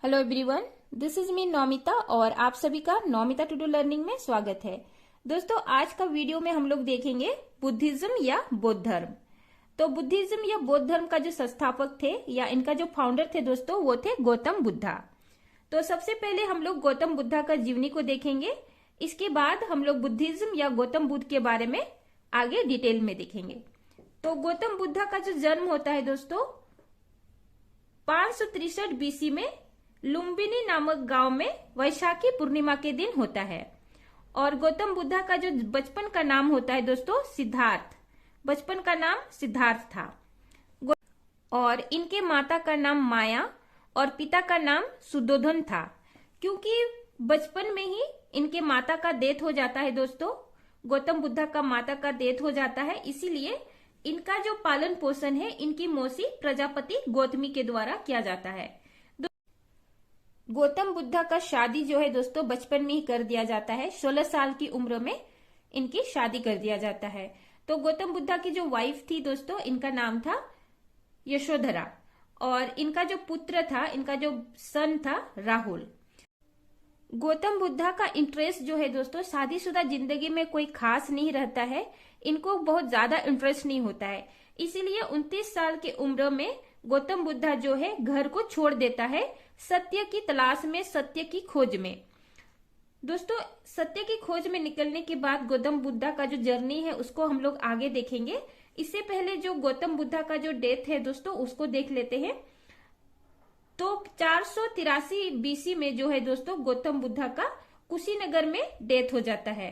Hello everyone, this is me Naumita और आप सभी का नौमिता टू डू लर्निंग में स्वागत है। दोस्तों, आज का वीडियो में हम लोग देखेंगे बुद्धिज्म या बौद्ध धर्म। तो बुद्धिज्म या बौद्ध धर्म का जो संस्थापक थे या इनका जो फाउंडर थे दोस्तों, वो थे गौतम बुद्धा। तो सबसे पहले हम लोग गौतम बुद्धा का जीवनी को देखेंगे। इसके बाद हम लोग बुद्धिज्म या गौतम बुद्ध के बारे में आगे डिटेल में देखेंगे। तो गौतम बुद्धा का जो जन्म होता है दोस्तों 563 बीसी में लुम्बिनी नामक गांव में वैशाखी पूर्णिमा के दिन होता है। और गौतम बुद्धा का जो बचपन का नाम होता है दोस्तों सिद्धार्थ, बचपन का नाम सिद्धार्थ था। और इनके माता का नाम माया और पिता का नाम सुद्धोधन था। क्योंकि बचपन में ही इनके माता का डेथ हो जाता है दोस्तों, गौतम बुद्धा का माता का डेथ हो जाता है, इसीलिए इनका जो पालन पोषण है इनकी मौसी प्रजापति गौतमी के द्वारा किया जाता है। गौतम बुद्धा का शादी जो है दोस्तों बचपन में ही कर दिया जाता है। 16 साल की उम्र में इनकी शादी कर दिया जाता है। तो गौतम बुद्धा की जो वाइफ थी दोस्तों, इनका नाम था यशोधरा और इनका जो पुत्र था, इनका जो सन था राहुल। गौतम बुद्धा का इंटरेस्ट जो है दोस्तों शादीशुदा जिंदगी में कोई खास नहीं रहता है, इनको बहुत ज्यादा इंटरेस्ट नहीं होता है। इसीलिए 29 साल की उम्र में गौतम बुद्धा जो है घर को छोड़ देता है सत्य की तलाश में, सत्य की खोज में। दोस्तों, सत्य की खोज में निकलने के बाद गौतम बुद्धा का जो जर्नी है उसको हम लोग आगे देखेंगे। इससे पहले जो गौतम बुद्धा का जो डेथ है दोस्तों उसको देख लेते हैं। तो 483 बीसी में जो है दोस्तों गौतम बुद्धा का कुशीनगर में डेथ हो जाता है।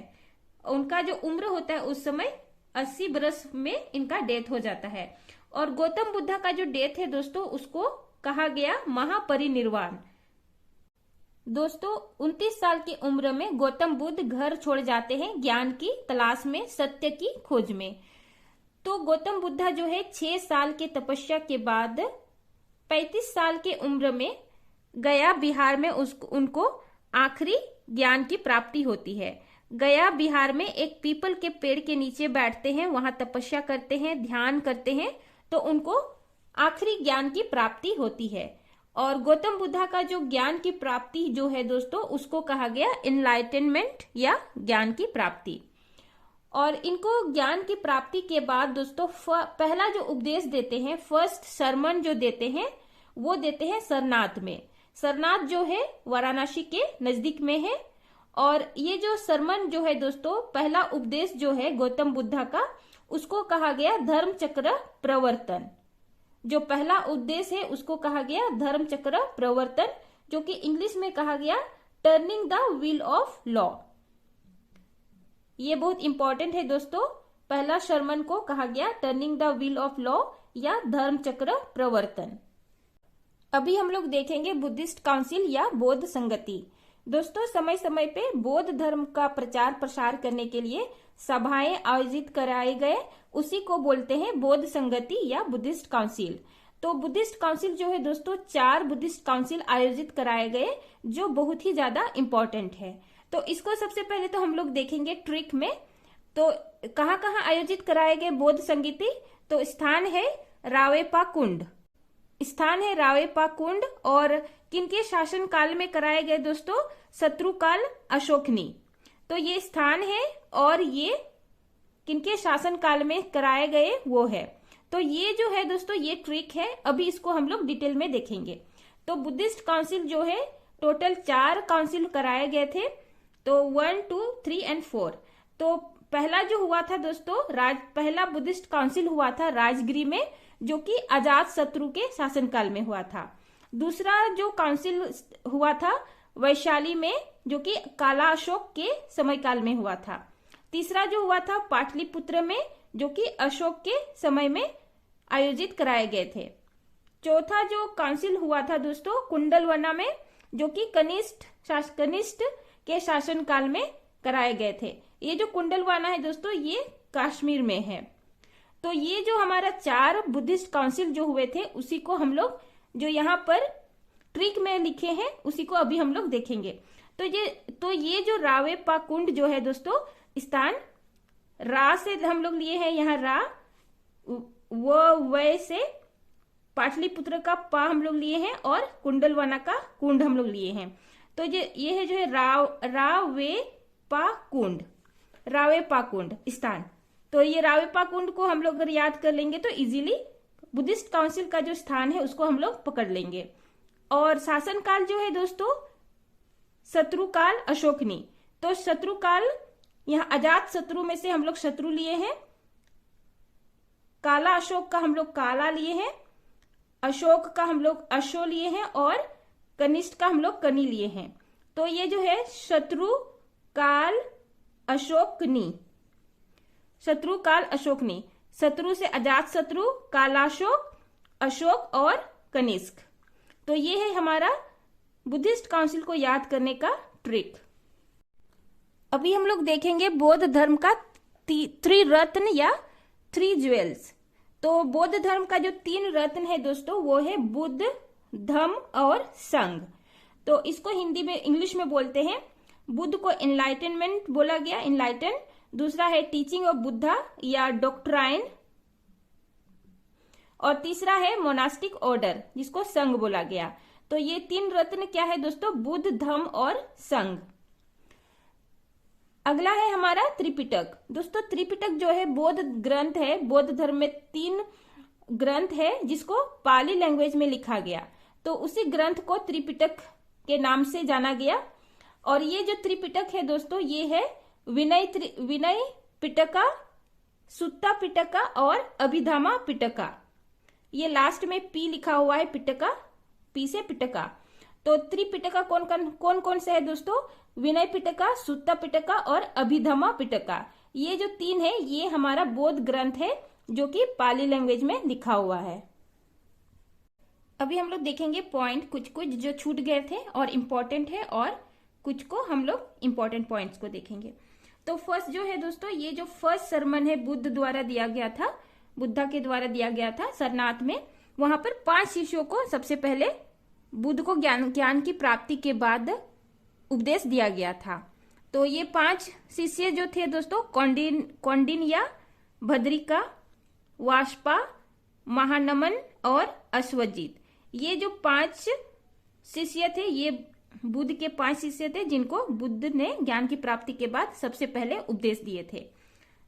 उनका जो उम्र होता है उस समय 80 बरस में इनका डेथ हो जाता है। और गौतम बुद्धा का जो डेथ है दोस्तों उसको कहा गया महापरिनिर्वाण। दोस्तों 29 साल की उम्र में गौतम बुद्ध घर छोड़ जाते हैं ज्ञान की तलाश में, सत्य की खोज में। तो गौतम बुद्धा जो है 6 साल की तपस्या के बाद 35 साल की उम्र में गया बिहार में उनको आखिरी ज्ञान की प्राप्ति होती है। गया बिहार में एक पीपल के पेड़ के नीचे बैठते हैं, वहां तपस्या करते हैं, ध्यान करते हैं, तो उनको आखिरी ज्ञान की प्राप्ति होती है। और गौतम बुद्धा का जो ज्ञान की प्राप्ति जो है दोस्तों उसको कहा गया इनलाइटनमेंट या ज्ञान की प्राप्ति। और इनको ज्ञान की प्राप्ति के बाद दोस्तों पहला जो उपदेश देते हैं, फर्स्ट सरमन जो देते हैं वो देते हैं सरनाथ में। सरनाथ जो है वाराणसी के नजदीक में है। और ये जो सरमन जो है दोस्तों पहला उपदेश जो है गौतम बुद्धा का उसको कहा गया धर्म चक्र प्रवर्तन। जो पहला उद्देश्य है उसको कहा गया धर्म चक्र प्रवर्तन, जो कि इंग्लिश में कहा गया turning the wheel of law. ये बहुत इंपॉर्टेंट है दोस्तों। पहला सरमन को कहा गया turning the wheel of law या धर्म चक्र प्रवर्तन। अभी हम लोग देखेंगे बुद्धिस्ट काउंसिल या बौद्ध संगति। दोस्तों, समय समय पे बौद्ध धर्म का प्रचार प्रसार करने के लिए सभाएं आयोजित कराए गए, उसी को बोलते हैं बौद्ध संगति या बुद्धिस्ट काउंसिल। तो बुद्धिस्ट काउंसिल जो है दोस्तों 4 बुद्धिस्ट काउंसिल आयोजित कराए गए जो बहुत ही ज्यादा इंपॉर्टेंट है। तो इसको सबसे पहले तो हम लोग देखेंगे ट्रिक में। तो कहाँ कहाँ आयोजित कराए गए बौद्ध संगति? तो स्थान है रावेपा कुंड, स्थान है रावेपा कुंड। और किनके शासन काल में कराए गए दोस्तों? शत्रुकाल अशोकनी। तो ये स्थान है और ये किनके शासन काल में कराए गए वो है। तो ये जो है दोस्तों ये ट्रिक है, अभी इसको हम लोग डिटेल में देखेंगे। तो बुद्धिस्ट काउंसिल जो है टोटल 4 काउंसिल कराए गए थे। तो 1, 2, 3 और 4। तो पहला जो हुआ था दोस्तों पहला बुद्धिस्ट काउंसिल हुआ था राजगिरी में, जो कि अजात शत्रु के शासनकाल में हुआ था। दूसरा जो काउंसिल हुआ था वैशाली में, जो कि काला अशोक के समयकाल में हुआ था। तीसरा जो हुआ था पाटलिपुत्र में, जो कि अशोक के समय में आयोजित कराए गए थे। चौथा जो काउंसिल हुआ था दोस्तों कुंडलवना में, जो कि कनिष्ठ के शासनकाल में कराए गए थे। ये जो कुंडलवना है दोस्तों ये कश्मीर में है। तो ये जो हमारा 4 बुद्धिस्ट काउंसिल जो हुए थे उसी को हम लोग जो यहाँ पर ट्रिक में लिखे हैं उसी को अभी हम लोग देखेंगे। तो ये जो रावेपा कुंड जो है दोस्तों स्थान रा से हम लोग लिए हैं, यहाँ रा व से पाटलिपुत्र का पा हम लोग लिए हैं और कुंडलवना का कुंड हम लोग लिए हैं। तो ये है जो है रावेपा कुंड स्थान। तो ये रावेपा कुंड को हम लोग अगर याद कर लेंगे तो इजीली बुद्धिस्ट काउंसिल का जो स्थान है उसको हम लोग पकड़ लेंगे। और शासनकाल जो है दोस्तों शत्रुकाल अशोकनी। तो शत्रुकाल यहाँ अजात शत्रु में से हम लोग शत्रु लिए हैं, काला अशोक का हम लोग काला लिए हैं, अशोक का हम लोग अशो लिए हैं और कनिष्ठ का हम लोग कनी लिए हैं। तो ये जो है शत्रु काल अशोकनी, शत्रु काल अशोकनी, शत्रु से अजात शत्रु, कालाशोक, अशोक और कनिष्क। तो ये है हमारा बुद्धिस्ट काउंसिल को याद करने का ट्रिक। अभी हम लोग देखेंगे बौद्ध धर्म का त्रिरत्न या 3 ज्वेल्स। तो बौद्ध धर्म का जो 3 रत्न है दोस्तों वो है बुद्ध, धम्म और संघ। तो इसको हिंदी में इंग्लिश में बोलते हैं, बुद्ध को एनलाइटनमेंट बोला गया, एनलाइटन। दूसरा है टीचिंग ऑफ बुद्धा या डॉक्ट्राइन, और तीसरा है मोनास्टिक ऑर्डर जिसको संघ बोला गया। तो ये 3 रत्न क्या है दोस्तों, बुद्ध, धम्म और संघ। अगला है हमारा त्रिपिटक। दोस्तों त्रिपिटक जो है बौद्ध ग्रंथ है, बौद्ध धर्म में 3 ग्रंथ है जिसको पाली लैंग्वेज में लिखा गया। तो उसी ग्रंथ को त्रिपिटक के नाम से जाना गया। और ये जो त्रिपिटक है दोस्तों ये है विनय पिटका, सुत्ता पिटका और अभिधामा पिटका। ये लास्ट में पी लिखा हुआ है, पिटका, पी से पिटका। तो त्रिपिटका कौन कौन से है दोस्तों, विनय पिटका, सुत्ता पिटका और अभिधमा पिटका। ये जो 3 है ये हमारा बौद्ध ग्रंथ है जो कि पाली लैंग्वेज में लिखा हुआ है। अभी हम लोग देखेंगे पॉइंट कुछ जो छूट गए थे और इम्पोर्टेंट है, और कुछ को हम लोग इम्पोर्टेंट पॉइंट्स को देखेंगे। तो फर्स्ट जो है दोस्तों ये जो फर्स्ट सरमन है बुद्ध द्वारा दिया गया था, बुद्धा के द्वारा दिया गया था सरनाथ में। वहां पर 5 शिष्यों को सबसे पहले बुद्ध को ज्ञान की प्राप्ति के बाद उपदेश दिया गया था। तो ये 5 शिष्य जो थे दोस्तों कौंडिन्य, भद्रिका, वाष्पा, महानमन और अश्वजित। ये जो 5 शिष्य थे ये बुद्ध के 5 शिष्य थे जिनको बुद्ध ने ज्ञान की प्राप्ति के बाद सबसे पहले उपदेश दिए थे।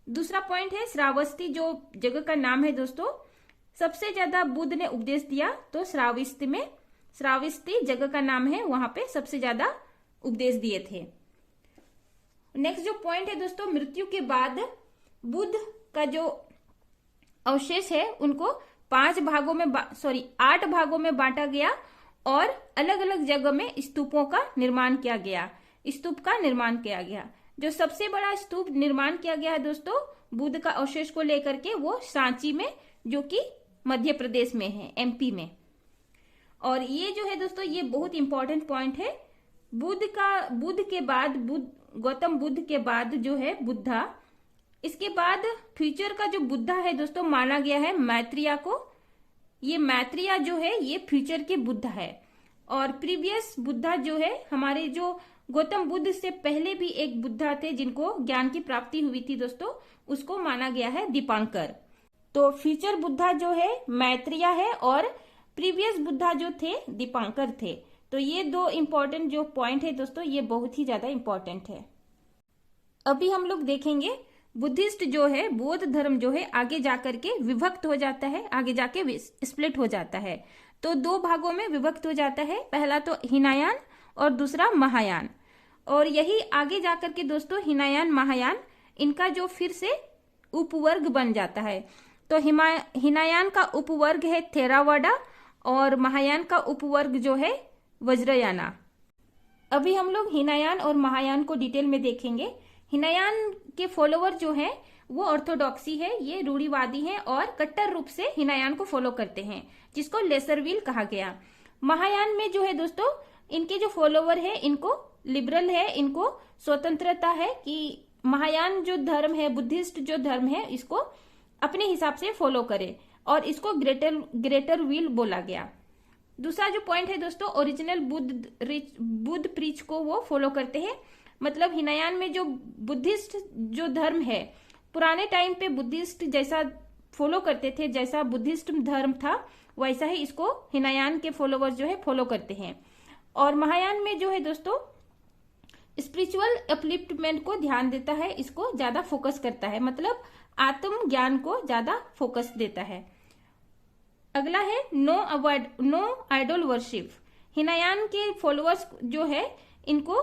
दूसरा पॉइंट है श्रावस्ती, जो जगह का नाम है दोस्तों। सबसे ज्यादा बुद्ध ने उपदेश दिया तो श्रावस्ती जगह का नाम है, वहां पे सबसे ज्यादा उपदेश दिए थे। नेक्स्ट जो पॉइंट है दोस्तों, मृत्यु के बाद बुद्ध का जो अवशेष है उनको 8 भागों में बांटा गया और अलग अलग जगह में स्तूपों का निर्माण किया गया, स्तूप का निर्माण किया गया। जो सबसे बड़ा स्तूप निर्माण किया गया है दोस्तों बुद्ध का अवशेष को लेकर के, वो सांची में, जो कि मध्य प्रदेश में है, एमपी में। और ये जो है दोस्तों ये बहुत इंपॉर्टेंट पॉइंट है। गौतम बुद्ध के बाद जो है बुद्धा, इसके बाद फ्यूचर का जो बुद्धा है दोस्तों माना गया है मैत्रेय को। ये मैत्रेय जो है ये फ्यूचर के बुद्धा है। और प्रीवियस बुद्धा जो है हमारे जो गौतम बुद्ध से पहले भी एक बुद्धा थे जिनको ज्ञान की प्राप्ति हुई थी दोस्तों, उसको माना गया है दीपांकर। तो फ्यूचर बुद्धा जो है मैत्रेय है और प्रीवियस बुद्धा जो थे दीपांकर थे। तो ये 2 इंपॉर्टेंट जो पॉइंट है दोस्तों ये बहुत ही ज्यादा इंपॉर्टेंट है। अभी हम लोग देखेंगे बुद्धिस्ट जो है, बौद्ध धर्म जो है आगे जाकर के विभक्त हो जाता है, आगे जाके स्प्लिट हो जाता है। तो 2 भागों में विभक्त हो जाता है, पहला तो हीनयान और दूसरा महायान। और यही आगे जाकर के दोस्तों हीनयान महायान इनका जो फिर से उपवर्ग बन जाता है। तो हीनयान का उपवर्ग है थेरावाडा और महायान का उपवर्ग जो है वज्रयाना। अभी हम लोग हीनयान और महायान को डिटेल में देखेंगे। हीनयान के फॉलोवर जो हैं वो ऑर्थोडॉक्सी है, ये रूढ़िवादी हैं और कट्टर रूप से हीनयान को फॉलो करते हैं, जिसको लेसरविल कहा गया। महायान में जो है दोस्तों इनके जो फॉलोवर है इनको लिबरल है, इनको स्वतंत्रता है कि महायान जो धर्म है, बुद्धिस्ट जो धर्म है, इसको अपने हिसाब से फॉलो करे और इसको ग्रेटर विल बोला गया। दूसरा जो पॉइंट है दोस्तों, ओरिजिनल बुद्ध प्रीच को वो फॉलो करते हैं। मतलब हीनयान में जो बुद्धिस्ट जो धर्म है, पुराने टाइम पे बुद्धिस्ट जैसा फॉलो करते थे, जैसा बुद्धिस्ट धर्म था वैसा ही इसको हिनायान के फॉलोवर्स जो है फॉलो करते हैं। और महायान में जो है दोस्तों स्पिरिचुअल अपलिफ्टमेंट को ध्यान देता है, इसको ज्यादा फोकस करता है, मतलब आत्म ज्ञान को ज्यादा फोकस देता है। अगला है नो आइडल वर्शिप। हिनायान के फॉलोअर्स जो है इनको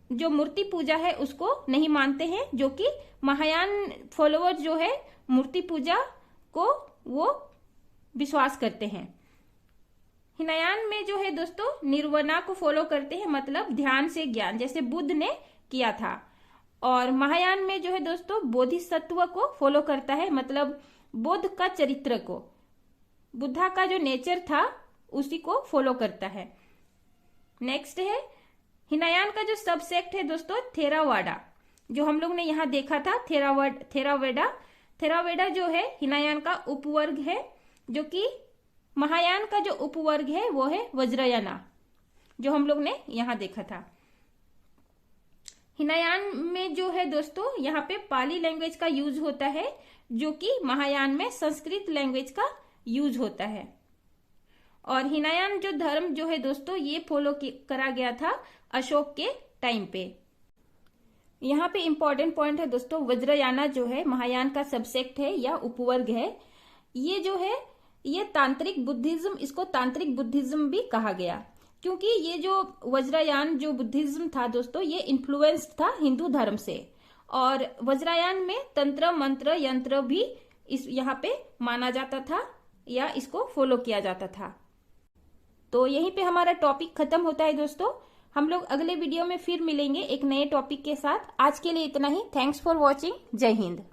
जो मूर्ति पूजा है उसको नहीं मानते हैं, जो कि महायान फॉलोअर्स जो है मूर्ति पूजा को वो विश्वास करते हैं। हिनायान में जो है दोस्तों निर्वाणा को फॉलो करते हैं, मतलब ध्यान से ज्ञान, जैसे बुद्ध ने किया था। और महायान में जो है दोस्तों बोधिसत्व को फॉलो करता है, मतलब बुद्ध का चरित्र को, बुद्धा का जो नेचर था उसी को फॉलो करता है। नेक्स्ट है हिनायान का जो सब सेक्ट है दोस्तों थेरावाडा, जो हम लोग ने यहाँ देखा था थेरावेडा। थेरावेडा जो है हिनायान का उपवर्ग है, जो कि महायान का जो उपवर्ग है वो है वज्रयाना, जो हम लोग ने यहाँ देखा था। हिनायान में जो है दोस्तों यहाँ पे पाली लैंग्वेज का यूज होता है, जो कि महायान में संस्कृत लैंग्वेज का यूज होता है। और हिनायान जो धर्म जो है दोस्तों ये फॉलो करा गया था अशोक के टाइम पे। यहाँ पे इंपॉर्टेंट पॉइंट है दोस्तों, वज्रयाना जो है महायान का सबसेक्ट है या उपवर्ग है। ये जो है ये तांत्रिक बुद्धिज्म, इसको तांत्रिक बुद्धिज्म भी कहा गया, क्योंकि ये जो वज्रयान जो बुद्धिज्म था दोस्तों ये इन्फ्लुएंस्ड था हिंदू धर्म से। और वज्रयान में तंत्र मंत्र यंत्र भी इस यहाँ पे माना जाता था या इसको फॉलो किया जाता था। तो यहीं पे हमारा टॉपिक खत्म होता है दोस्तों। हम लोग अगले वीडियो में फिर मिलेंगे एक नए टॉपिक के साथ। आज के लिए इतना ही। Thanks for watching. जय हिंद।